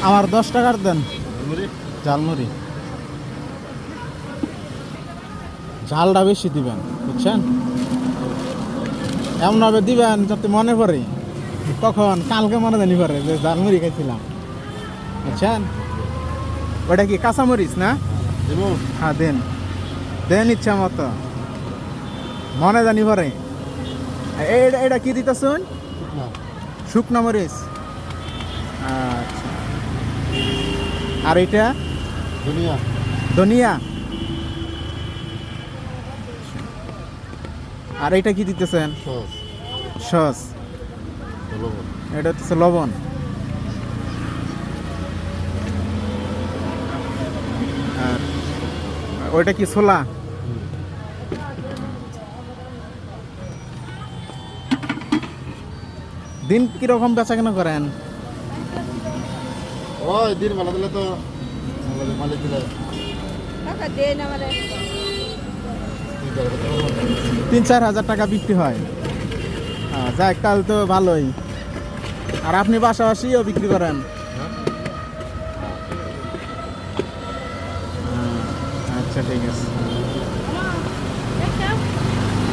আমার 10 টাকার দেন ঝালমুড়ি। ঝালটা বেশি দিবেন বুঝছেন, এমনভাবে দিবেন যাতে মনে পড়ে তখন কালকে মনে জানি পড়ে যে ঝালমুড়ি খাইছিলাম বুঝছেন। ওটা কি কাঁচামরিচ না? হ্যাঁ দেন দেন ইচ্ছা মতো মনে জানি পড়ে। এটা কি দিতেছুন? শুকনা মরিচ। আচ্ছা, আর এটা ধনিয়া। ধনিয়া। আর এটা কি দিতেছেন? সস। এটা হচ্ছে লবণ। আর ওইটা কি ছোলা? দিন কিরকম বেচা কেনা করেন? ওই দিন ভালো দিলে তো মালিক দিলে 3-4 হাজার টাকা বিক্রি হয়। যাক তাহলে তো ভালোই। আর আপনি পাশাপাশিও বিক্রি করেন? আচ্ছা ঠিক আছে।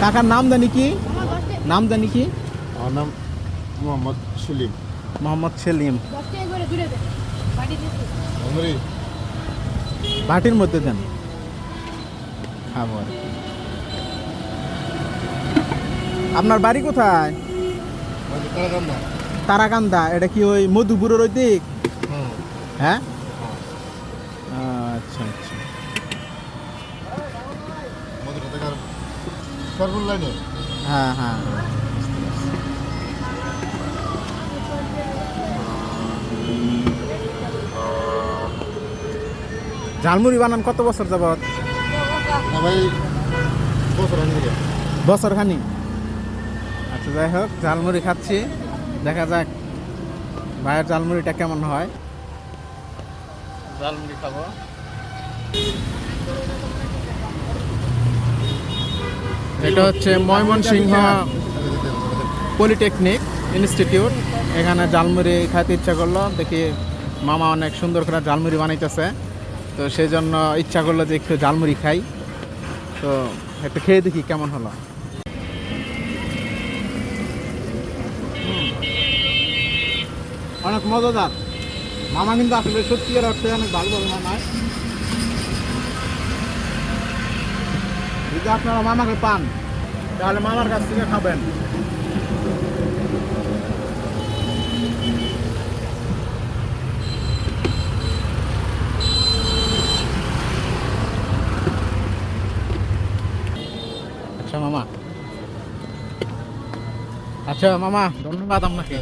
কাকার নাম জানি কি? নাম জানি কি? আমার নাম মোহাম্মদ সেলিম। মোহাম্মদ সেলিম। বাটির মধ্যে দেন খাবার। আপনার বাড়ি কোথায়? তারাকান্দা। এটা কি ওই মধুপুরের ওই দিক? হ্যাঁ আচ্ছা আচ্ছা। হ্যাঁ হ্যাঁ ঝালমুড়ি বানান কত বছর যাবত? বছর খানি। আচ্ছা যাই হোক, ঝালমুড়ি খাচ্ছি, দেখা যাক ভাইয়ের ঝালমুড়িটা কেমন হয়। ঝালমুড়ি খাবো। এটা হচ্ছে ময়মনসিংহ পলিটেকনিক ইনস্টিটিউট। এখানে ঝালমুড়ি খাইতে ইচ্ছা করলো, দেখি মামা অনেক সুন্দর করে ঝালমুড়ি বানাইতেছে, তো সেই জন্য ইচ্ছা করলো যে একটু ঝালমুড়ি খাই। তো একটু খেয়ে দেখি কেমন হলো। অনেক মজাদার। মামা কিন্তু আসলে সত্যিকার অর্থে অনেক ভালো বানায়। যদি আপনারা মামাকে পান তাহলে মামার কাছ থেকে খাবেন। আচ্ছা মামা, আচ্ছা মামা, ধন্যবাদ আপনাকে।